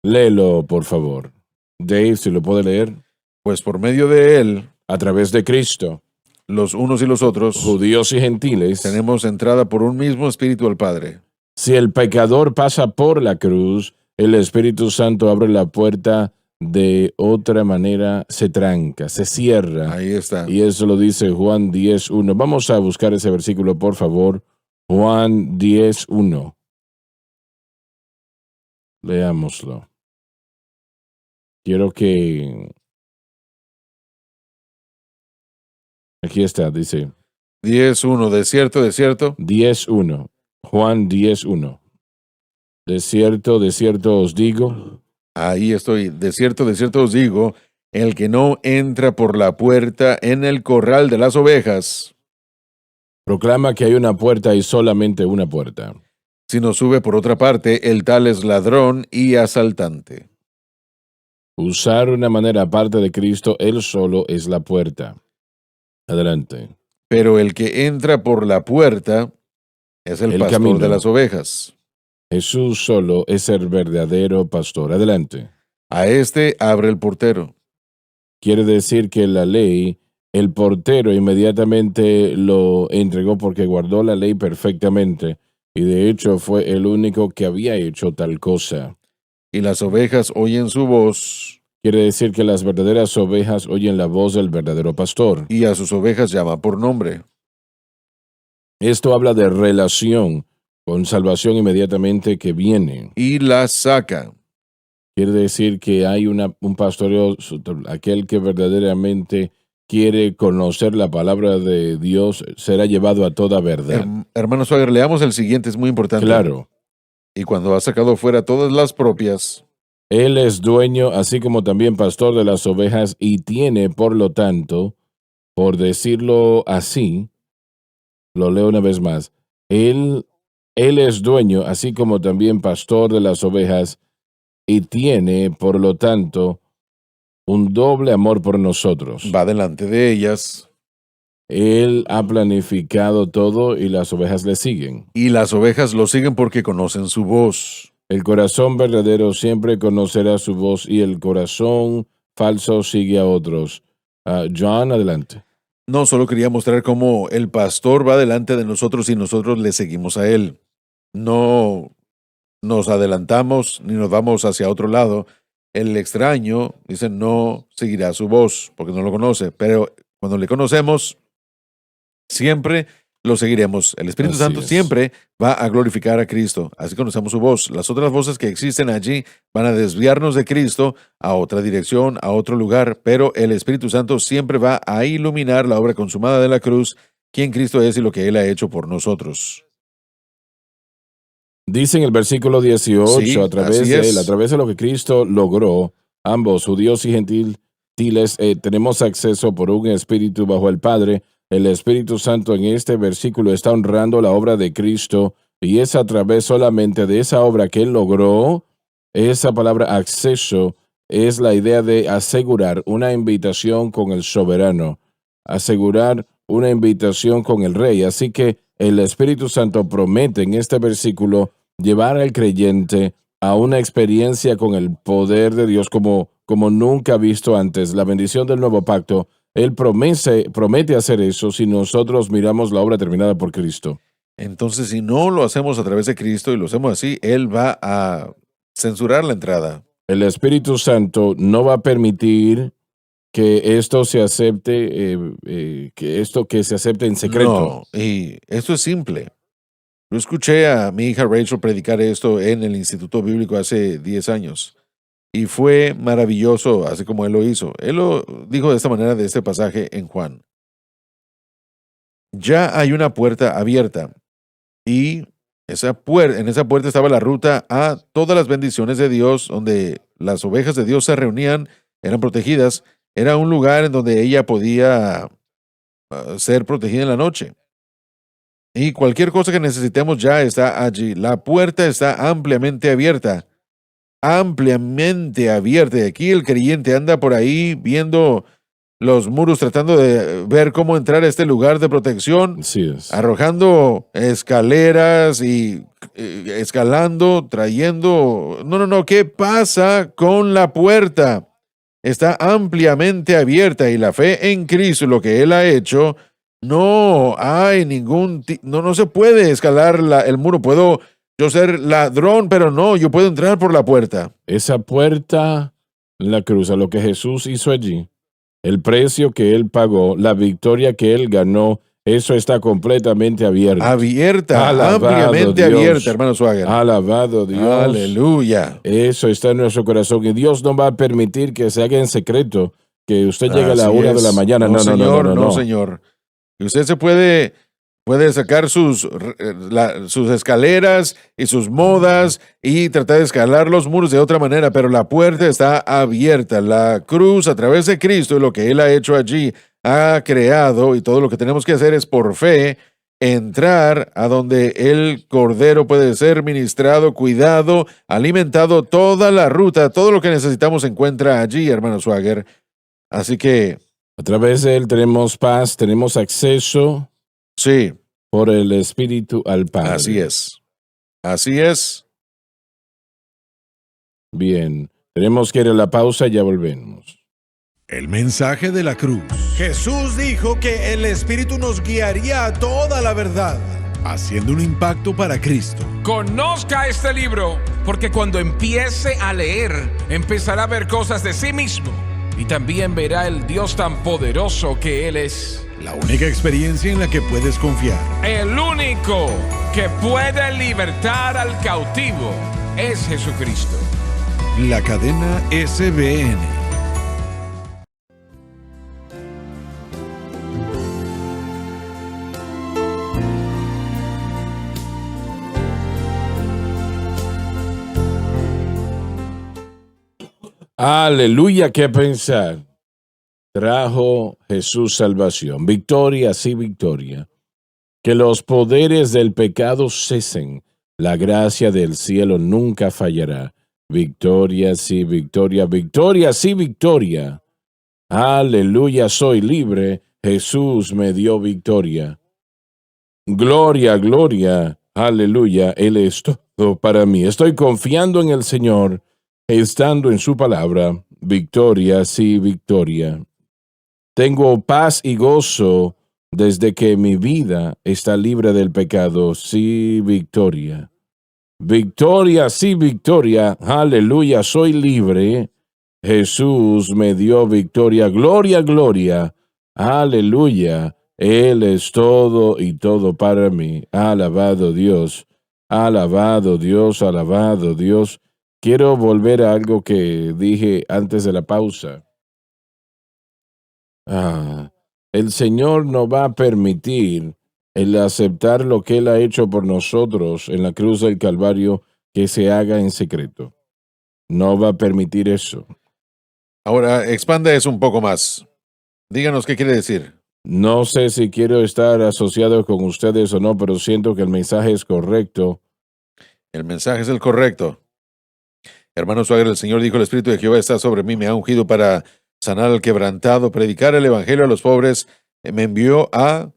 Léelo, por favor. Dave, si lo puede leer. Pues por medio de Él, A través de Cristo, los unos y los otros, judíos y gentiles, tenemos entrada por un mismo Espíritu al Padre. si el pecador pasa por la cruz, el Espíritu Santo abre la puerta de otra manera, se tranca, se cierra. Ahí está. Y eso lo dice Juan 10:1. Vamos a buscar ese versículo, por favor. Juan 10:1. Leámoslo. Quiero que... Aquí está, dice 10:1. De cierto, 10:1. Juan 10:1. De cierto os digo. ahí estoy. De cierto os digo, el que no entra por la puerta en el corral de las ovejas, Proclama que hay una puerta y solamente una puerta. sino sube por otra parte, el tal es ladrón y asaltante. Usar una manera aparte de Cristo, Él solo es la puerta. Adelante. Pero el que entra por la puerta Es el el pastor camino. de las ovejas. Jesús solo es el verdadero pastor. Adelante. A este abre el portero. Quiere decir que la ley, el portero inmediatamente lo entregó porque guardó la ley perfectamente y de hecho fue el único que había hecho tal cosa. Y las ovejas oyen su voz, Quiere decir que las verdaderas ovejas oyen la voz del verdadero pastor. y a sus ovejas llama por nombre. Esto habla de relación con salvación inmediatamente que viene. Y las saca. Quiere decir que hay un pastoreo, aquel que verdaderamente quiere conocer la palabra de Dios será llevado a toda verdad. Hermano Swagger, leamos el siguiente, es muy importante. Claro, Y cuando ha sacado fuera todas las propias, Él es dueño, así como también pastor de las ovejas, y tiene, por lo tanto, por decirlo así, lo leo una vez más, Él es dueño, así como también pastor de las ovejas, y tiene, por lo tanto, un doble amor por nosotros. va delante de ellas, Él ha planificado todo y las ovejas le siguen. y las ovejas lo siguen porque conocen su voz. El corazón verdadero siempre conocerá su voz y el corazón falso sigue a otros. John, adelante. No, solo quería mostrar cómo el pastor va delante de nosotros y nosotros le seguimos a él. No nos adelantamos ni nos vamos hacia otro lado. El extraño, dice, no seguirá su voz porque no lo conoce, pero cuando le conocemos, siempre lo seguiremos. El Espíritu Así Santo es. siempre va a glorificar a Cristo. Así conocemos su voz. Las otras voces que existen allí van a desviarnos de Cristo a otra dirección, a otro lugar, pero el Espíritu Santo siempre va a iluminar la obra consumada de la cruz, quién Cristo es y lo que Él ha hecho por nosotros. Dice en el versículo 18, Sí, a través así de es. él, a través de lo que Cristo logró, ambos, judíos y gentiles, tenemos acceso por un espíritu bajo el Padre. El Espíritu Santo en este versículo está honrando la obra de Cristo y es a través solamente de esa obra que él logró. Esa palabra acceso es la idea de asegurar una invitación con el soberano, asegurar una invitación con el rey. Así que el Espíritu Santo promete en este versículo llevar al creyente a una experiencia con el poder de Dios como nunca visto antes. La bendición del nuevo pacto, Él promete hacer eso si nosotros miramos la obra terminada por Cristo. Entonces, si no lo hacemos a través de Cristo y lo hacemos así, Él va a censurar la entrada. El Espíritu Santo no va a permitir que esto se acepte, que se acepte en secreto. No, y esto es simple. Yo escuché a mi hija Rachel predicar esto en el Instituto Bíblico hace 10 años. Y fue maravilloso, así como él lo hizo. Él lo dijo de esta manera de este pasaje en Juan. Ya hay una puerta abierta y en esa puerta estaba la ruta a todas las bendiciones de Dios, donde las ovejas de Dios se reunían, eran protegidas. Era un lugar en donde ella podía ser protegida en la noche. Y cualquier cosa que necesitemos ya está allí. La puerta está ampliamente abierta. Ampliamente abierta. Y aquí el creyente anda por ahí viendo los muros, tratando de ver cómo entrar a este lugar de protección, Así es. arrojando escaleras y escalando, trayendo... No. ¿Qué pasa con la puerta? Está ampliamente abierta y la fe en Cristo, lo que Él ha hecho, no hay no se puede escalar el muro. Puedo yo ser ladrón, pero no, yo puedo entrar por la puerta. Esa puerta, la cruz, a lo que Jesús hizo allí, el precio que Él pagó, la victoria que Él ganó, eso está completamente abierto. Abierta, Alabado ampliamente Dios. abierta, hermano Swagger. Alabado Dios. Aleluya. Eso está en nuestro corazón y Dios no va a permitir que se haga en secreto, que usted llegue a la Así 1 de la es. mañana. No, señor, No. señor. Y usted se puede sacar sus escaleras y sus modas y tratar de escalar los muros de otra manera, pero la puerta está abierta. La cruz a través de Cristo y lo que Él ha hecho allí, ha creado, y todo lo que tenemos que hacer es por fe entrar a donde el Cordero puede ser ministrado, cuidado, alimentado. Toda la ruta, todo lo que necesitamos se encuentra allí, hermano Swagger. Así que, A través de Él tenemos paz, tenemos acceso. sí, por el Espíritu al Padre. Así es. Así es. Bien, tenemos que ir a la pausa y ya volvemos. El mensaje de la cruz. Jesús dijo que el Espíritu nos guiaría a toda la verdad. Haciendo un impacto para Cristo. Conozca este libro, porque cuando empiece a leer, empezará a ver cosas de sí mismo y también verá el Dios tan poderoso que Él es. La única experiencia en la que puedes confiar. El único que puede libertar al cautivo es Jesucristo. La cadena SBN. Aleluya, qué pensar. Trajo Jesús salvación, victoria, sí, victoria. Que los poderes del pecado cesen. La gracia del cielo nunca fallará. Victoria, sí, victoria, victoria, sí, victoria. Aleluya, soy libre. Jesús me dio victoria. Gloria, gloria, aleluya, Él es todo para mí. Estoy confiando en el Señor, estando en su palabra. Victoria, sí, victoria. Tengo paz y gozo desde que mi vida está libre del pecado. Sí, victoria. Victoria, sí, victoria. Aleluya, soy libre. Jesús me dio victoria. Gloria, gloria. Aleluya. Él es todo y todo para mí. Alabado Dios. Alabado Dios, alabado Dios. Quiero volver a algo que dije antes de la pausa. El Señor no va a permitir el aceptar lo que Él ha hecho por nosotros en la cruz del Calvario que se haga en secreto. No va a permitir eso. Ahora, expanda eso un poco más. Díganos qué quiere decir. No sé si quiero estar asociado con ustedes o no, pero siento que el mensaje es correcto. El mensaje es el correcto. Hermano Suárez, el Señor dijo, el Espíritu de Jehová está sobre mí, me ha ungido para sanar al quebrantado, predicar el evangelio a los pobres, me envió a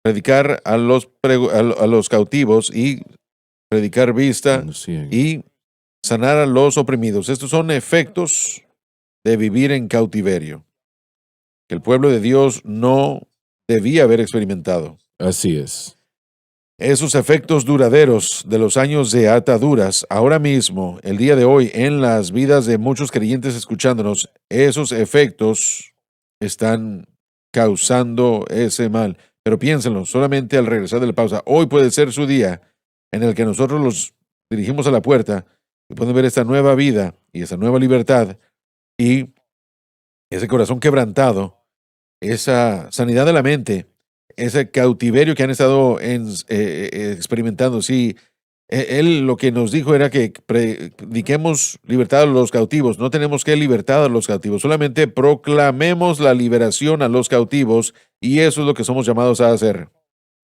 predicar a los cautivos y predicar vista y sanar a los oprimidos. Estos son efectos de vivir en cautiverio, que el pueblo de Dios no debía haber experimentado. Así es. Esos efectos duraderos de los años de ataduras, ahora mismo, el día de hoy, en las vidas de muchos creyentes escuchándonos, esos efectos están causando ese mal. Pero piénsenlo, solamente al regresar de la pausa, hoy puede ser su día en el que nosotros los dirigimos a la puerta y pueden ver esta nueva vida y esta nueva libertad y ese corazón quebrantado, esa sanidad de la mente, ese cautiverio que han estado experimentando. Sí, él lo que nos dijo era que prediquemos libertad a los cautivos. No tenemos que libertar a los cautivos, solamente proclamemos la liberación a los cautivos y eso es lo que somos llamados a hacer.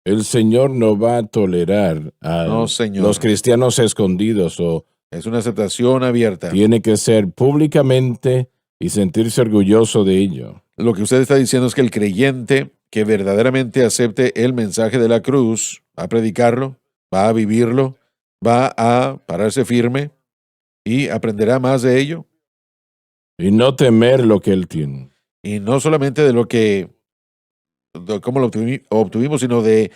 El Señor no va a tolerar a los cristianos escondidos. Es una aceptación abierta. Tiene que ser públicamente y sentirse orgulloso de ello. Lo que usted está diciendo es que el creyente que verdaderamente acepte el mensaje de la cruz, va a predicarlo, va a vivirlo, va a pararse firme y aprenderá más de ello. Y no temer lo que Él tiene. Y no solamente de cómo lo obtuvimos, sino de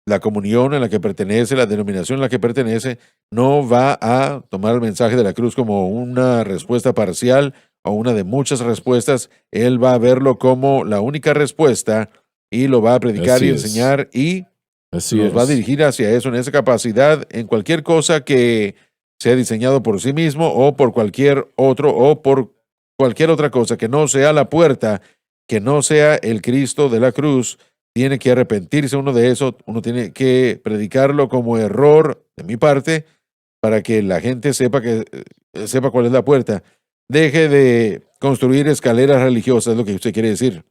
la comunión en la que pertenece, la denominación en la que pertenece. No va a tomar el mensaje de la cruz como una respuesta parcial o una de muchas respuestas. Él va a verlo como la única respuesta y lo va a predicar Así y es. enseñar y Así nos es. va a dirigir hacia eso, en esa capacidad, en cualquier cosa que sea diseñado por sí mismo o por cualquier otro o por cualquier otra cosa que no sea la puerta, que no sea el Cristo de la cruz. Tiene que arrepentirse uno de eso, uno tiene que predicarlo como error de mi parte para que la gente sepa cuál es la puerta. Deje de construir escaleras religiosas, es lo que usted quiere decir.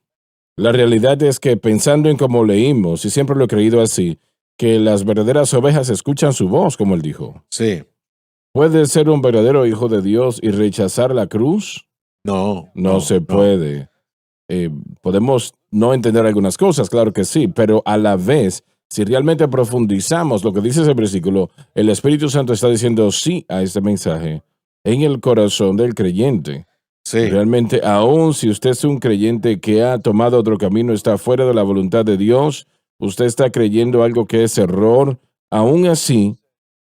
La realidad es que pensando en cómo leímos, y siempre lo he creído así, que las verdaderas ovejas escuchan su voz, como Él dijo. Sí. ¿Puede ser un verdadero hijo de Dios y rechazar la cruz? No se puede. Podemos no entender algunas cosas, claro que sí, pero a la vez, si realmente profundizamos lo que dice ese versículo, el Espíritu Santo está diciendo sí a este mensaje en el corazón del creyente. Sí, Realmente, aun si usted es un creyente que ha tomado otro camino, está fuera de la voluntad de Dios, usted está creyendo algo que es error, aún así,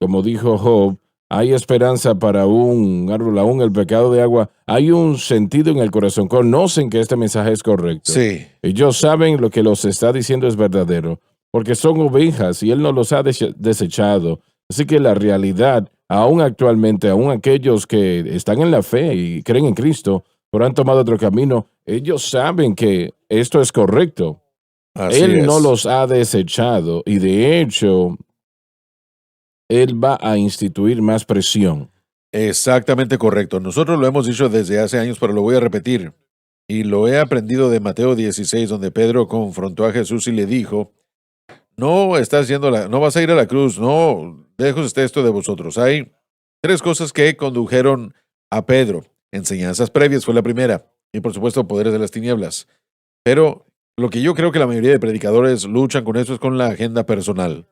como dijo Job, hay esperanza para un árbol, aún el pecado de agua, hay un sentido en el corazón, conocen que este mensaje es correcto. sí. Ellos saben lo que los está diciendo es verdadero, porque son ovejas y Él no los ha desechado. Así que la realidad, aún actualmente, aún aquellos que están en la fe y creen en Cristo, pero han tomado otro camino, ellos saben que esto es correcto. Así Él no es. los ha desechado y de hecho, Él va a instituir más presión. Exactamente correcto. Nosotros lo hemos dicho desde hace años, pero lo voy a repetir. Y lo he aprendido de Mateo 16, donde Pedro confrontó a Jesús y le dijo, no vas a ir a la cruz, no, lejos esto de vosotros. Hay tres cosas que condujeron a Pedro. Enseñanzas previas fue la primera, y por supuesto poderes de las tinieblas. Pero lo que yo creo que la mayoría de predicadores luchan con eso es con la agenda personal.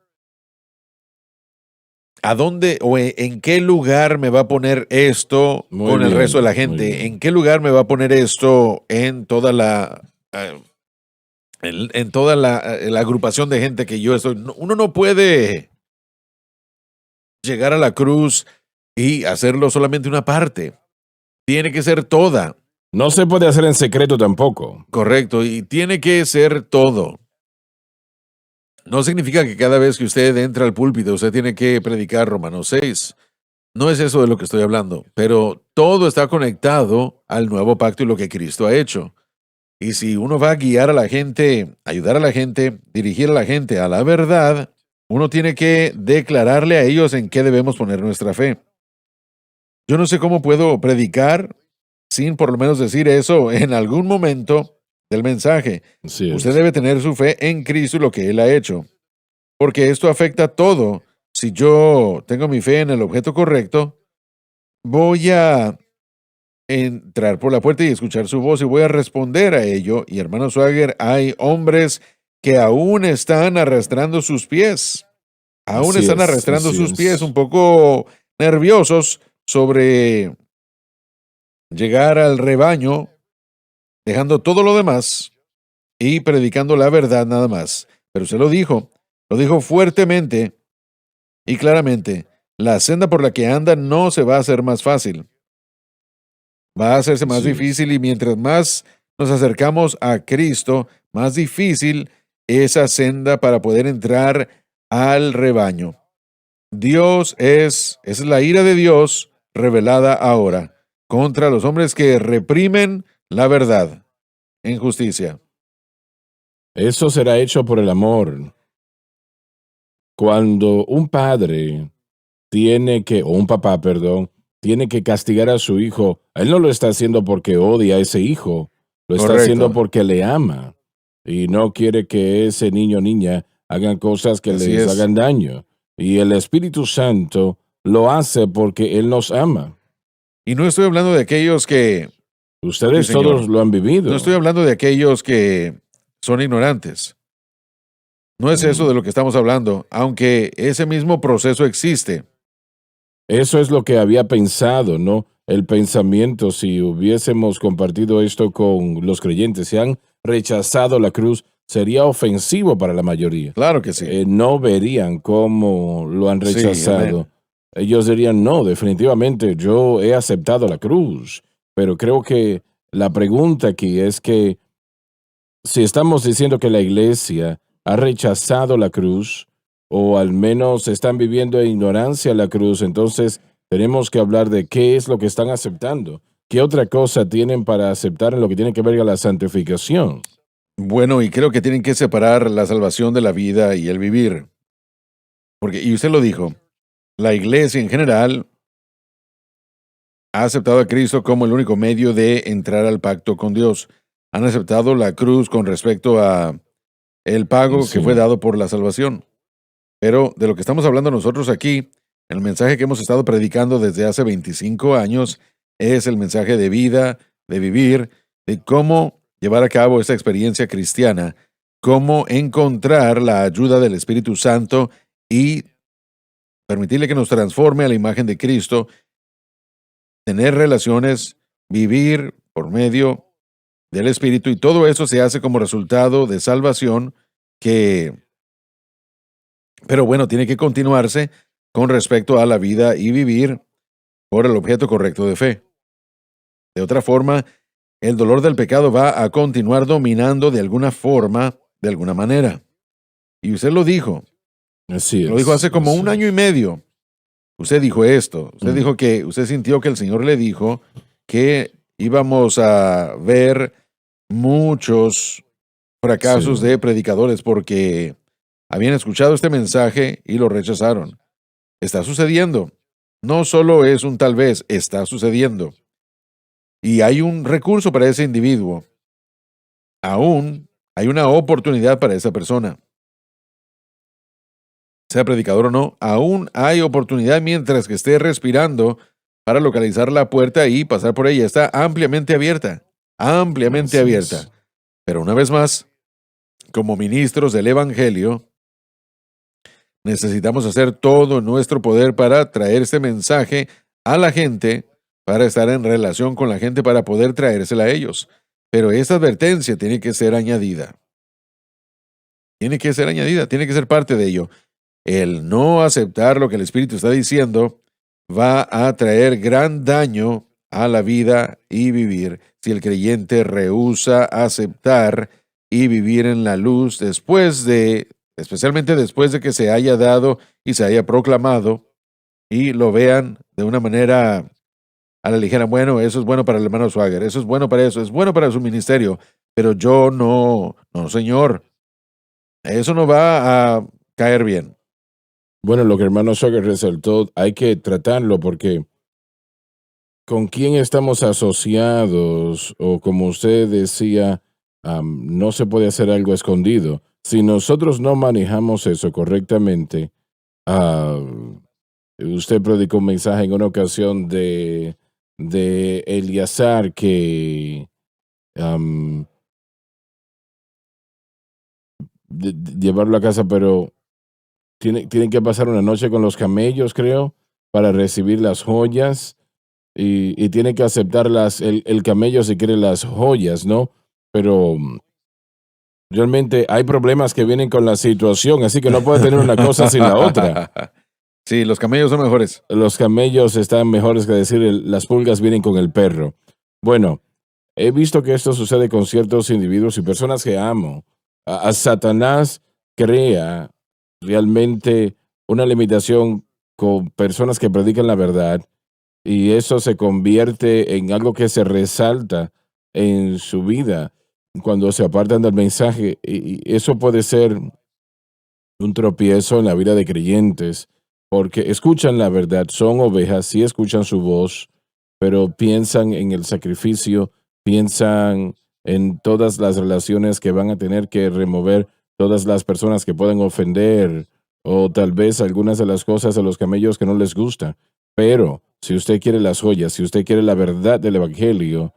¿A dónde o en qué lugar me va a poner esto Muy con el bien, resto de la muy gente? bien. ¿En qué lugar me va a poner esto en toda la agrupación de gente que yo estoy? Uno no puede llegar a la cruz y hacerlo solamente una parte. Tiene que ser toda, No se puede hacer en secreto tampoco. correcto, y tiene que ser todo. No significa que cada vez que usted entra al púlpito usted tiene que predicar Romanos 6. No es eso de lo que estoy hablando, pero todo está conectado al nuevo pacto y lo que Cristo ha hecho. Y si uno va a guiar a la gente, ayudar a la gente, dirigir a la gente a la verdad, uno tiene que declararle a ellos en qué debemos poner nuestra fe. Yo no sé cómo puedo predicar sin por lo menos decir eso en algún momento del mensaje. Así es. Usted debe tener su fe en Cristo y lo que Él ha hecho, porque esto afecta todo. Si yo tengo mi fe en el objeto correcto, voy a entrar por la puerta y escuchar su voz y voy a responder a ello. Y hermano Swagger, hay hombres que aún están arrastrando sus pies. Aún Así están es, arrastrando así sus es. pies, un poco nerviosos sobre llegar al rebaño, dejando todo lo demás y predicando la verdad nada más. Pero se lo dijo fuertemente y claramente. La senda por la que anda no se va a hacer más fácil. Va a hacerse más Así es. difícil y mientras más nos acercamos a Cristo, más difícil esa senda para poder entrar al rebaño. Esa es la ira de Dios revelada ahora contra los hombres que reprimen la verdad en justicia. Eso será hecho por el amor. Cuando un padre o un papá, perdón, tiene que castigar a su hijo, él no lo está haciendo porque odia a ese hijo, lo está Correcto. haciendo porque le ama y no quiere que ese niño o niña hagan cosas que Así les es. hagan daño. Y el Espíritu Santo lo hace porque Él nos ama. Y no estoy hablando de aquellos que, Ustedes Sí, señor. todos lo han vivido. no estoy hablando de aquellos que son ignorantes. No es eso de lo que estamos hablando, aunque ese mismo proceso existe. Eso es lo que había pensado, ¿no? El pensamiento, si hubiésemos compartido esto con los creyentes, si han rechazado la cruz, sería ofensivo para la mayoría. Claro que sí. No verían cómo lo han Sí, rechazado. amén. Ellos dirían, no, definitivamente yo he aceptado la cruz. Pero creo que la pregunta aquí es que si estamos diciendo que la iglesia ha rechazado la cruz, o al menos están viviendo en ignorancia la cruz, entonces tenemos que hablar de qué es lo que están aceptando. ¿Qué otra cosa tienen para aceptar en lo que tiene que ver con la santificación? Bueno, y creo que tienen que separar la salvación de la vida y el vivir. Porque, y usted lo dijo, la iglesia en general ha aceptado a Cristo como el único medio de entrar al pacto con Dios. Han aceptado la cruz con respecto a el pago Sí. que fue dado por la salvación. Pero de lo que estamos hablando nosotros aquí, el mensaje que hemos estado predicando desde hace 25 años es el mensaje de vida, de vivir, de cómo llevar a cabo esta experiencia cristiana, cómo encontrar la ayuda del Espíritu Santo y permitirle que nos transforme a la imagen de Cristo, tener relaciones, vivir por medio del Espíritu, y todo eso se hace como resultado de salvación pero bueno, tiene que continuarse con respecto a la vida y vivir por el objeto correcto de fe. De otra forma, el dolor del pecado va a continuar dominando de alguna forma, de alguna manera. Y usted lo dijo. Así es. Lo dijo hace como así un año es. y medio. Usted dijo esto. Usted Ujú. dijo que usted sintió que el Señor le dijo que íbamos a ver muchos fracasos Sí. de predicadores porque habían escuchado este mensaje y lo rechazaron. Está sucediendo. No solo es un tal vez, está sucediendo. Y hay un recurso para ese individuo. Aún hay una oportunidad para esa persona. Sea predicador o no, aún hay oportunidad mientras que esté respirando para localizar la puerta y pasar por ella. Está ampliamente abierta. Ampliamente Así abierta. es. Pero una vez más, como ministros del Evangelio, necesitamos hacer todo en nuestro poder para traer este mensaje a la gente, para estar en relación con la gente, para poder traérsela a ellos. Pero esta advertencia tiene que ser añadida. Tiene que ser añadida, tiene que ser parte de ello. El no aceptar lo que el Espíritu está diciendo va a traer gran daño a la vida y vivir si el creyente rehúsa aceptar y vivir en la luz especialmente después de que se haya dado y se haya proclamado y lo vean de una manera a la ligera. Bueno, eso es bueno para el hermano Swagger, eso es bueno para eso, es bueno para su ministerio, pero yo no, señor, eso no va a caer bien. Bueno, lo que el hermano Sugar resaltó, hay que tratarlo porque con quién estamos asociados o como usted decía, no se puede hacer algo escondido. Si nosotros no manejamos eso correctamente, usted predicó un mensaje en una ocasión de Eleazar que am, llevarlo a casa, pero tienen que pasar una noche con los camellos, creo, para recibir las joyas y tiene que aceptar el camello si quiere las joyas, ¿no? Pero realmente hay problemas que vienen con la situación, así que no puede tener una cosa sin la otra. Sí, los camellos son mejores. Los camellos están mejores que decir las pulgas vienen con el perro. Bueno, he visto que esto sucede con ciertos individuos y personas que amo. A Satanás crea realmente una limitación con personas que predican la verdad y eso se convierte en algo que se resalta en su vida cuando se apartan del mensaje y eso puede ser un tropiezo en la vida de creyentes porque escuchan la verdad, son ovejas, sí escuchan su voz, pero piensan en el sacrificio, piensan en todas las relaciones que van a tener que remover, todas las personas que pueden ofender o tal vez algunas de las cosas a los camellos que no les gusta. Pero si usted quiere las joyas, si usted quiere la verdad del Evangelio,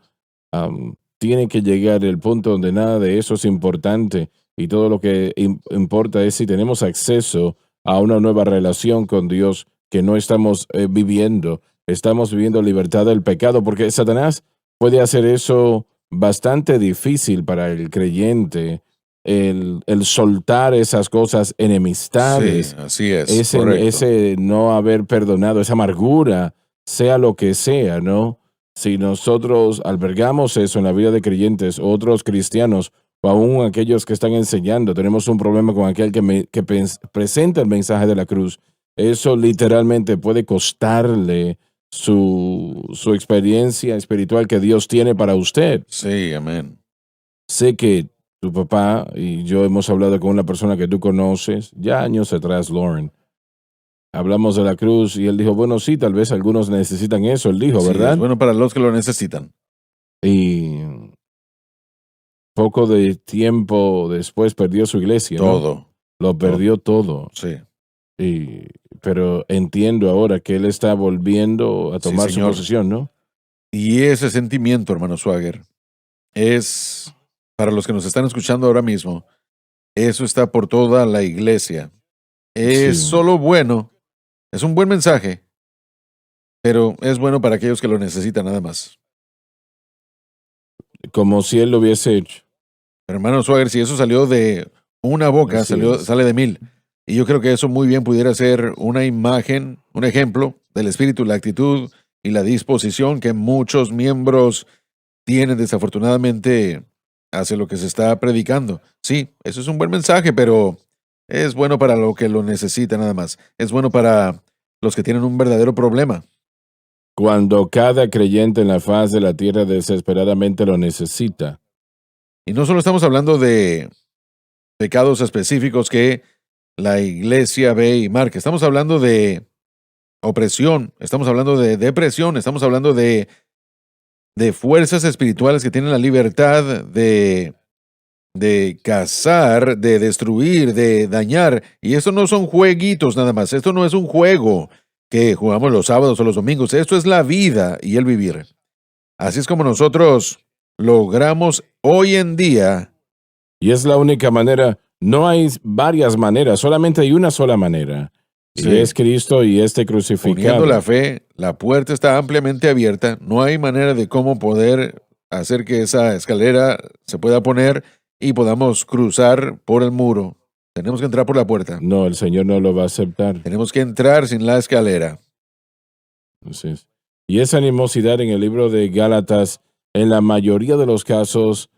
tiene que llegar al punto donde nada de eso es importante y todo lo que importa es si tenemos acceso a una nueva relación con Dios que no estamos viviendo. Estamos viviendo libertad del pecado porque Satanás puede hacer eso bastante difícil para el creyente, el soltar esas cosas, Sí, enemistades, así es, correcto. ese no haber perdonado, esa amargura, sea lo que sea, ¿no? Si nosotros albergamos eso en la vida de creyentes, otros cristianos, o aún aquellos que están enseñando, tenemos un problema con aquel que presenta el mensaje de la cruz, eso literalmente puede costarle su experiencia espiritual que Dios tiene para usted. Sí, amén. Sé que tu papá y yo hemos hablado con una persona que tú conoces ya años atrás, Lauren. Hablamos de la cruz y él dijo, bueno, sí, tal vez algunos necesitan eso, él dijo, Sí, ¿verdad? es bueno para los que lo necesitan. Y poco de tiempo después perdió su iglesia, ¿no? Todo. Lo perdió todo. Sí. Pero entiendo ahora que él está volviendo a Sí, tomar su señor. posición, ¿no? Y ese sentimiento, hermano Swagger, es para los que nos están escuchando ahora mismo, eso está por toda la iglesia. Es Sí. solo bueno, es un buen mensaje, pero es bueno para aquellos que lo necesitan nada más. Como si él lo hubiese hecho. Pero, hermano Swagger, si eso salió de una boca, Así es. sale de 1000. Y yo creo que eso muy bien pudiera ser una imagen, un ejemplo del espíritu, la actitud y la disposición que muchos miembros tienen desafortunadamente hacia lo que se está predicando. Sí, eso es un buen mensaje, pero es bueno para lo que lo necesita nada más. Es bueno para los que tienen un verdadero problema. Cuando cada creyente en la faz de la tierra desesperadamente lo necesita. Y no solo estamos hablando de pecados específicos que la iglesia ve y marca. Estamos hablando de opresión, estamos hablando de depresión, estamos hablando de fuerzas espirituales que tienen la libertad de cazar, de destruir, de dañar. Y esto no son jueguitos nada más. Esto no es un juego que jugamos los sábados o los domingos. Esto es la vida y el vivir. Así es como nosotros logramos hoy en día. Y es la única manera. No hay varias maneras, solamente hay una sola manera. Sí. Y es Cristo y crucificado. Poniendo la fe, la puerta está ampliamente abierta. No hay manera de cómo poder hacer que esa escalera se pueda poner y podamos cruzar por el muro. Tenemos que entrar por la puerta. No, el Señor no lo va a aceptar. Tenemos que entrar sin la escalera. Así es. Y esa animosidad en el libro de Gálatas, en la mayoría de los casos,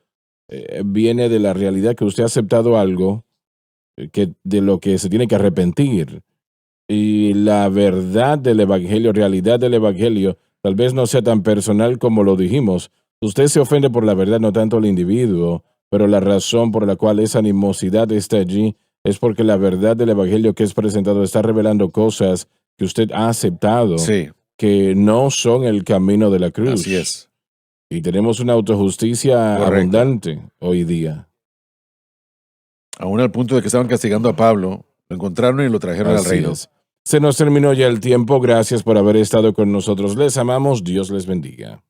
viene de la realidad que usted ha aceptado algo de lo que se tiene que arrepentir. Y la verdad del Evangelio, realidad del Evangelio, tal vez no sea tan personal como lo dijimos. Usted se ofende por la verdad, no tanto el individuo, pero la razón por la cual esa animosidad está allí es porque la verdad del Evangelio que es presentado está revelando cosas que usted ha aceptado, Sí, que no son el camino de la cruz. así es. Y tenemos una autojusticia Correcto. abundante hoy día. Aún al punto de que estaban castigando a Pablo, lo encontraron y lo trajeron al Así reino. es. Se nos terminó ya el tiempo. Gracias por haber estado con nosotros. Les amamos. Dios les bendiga.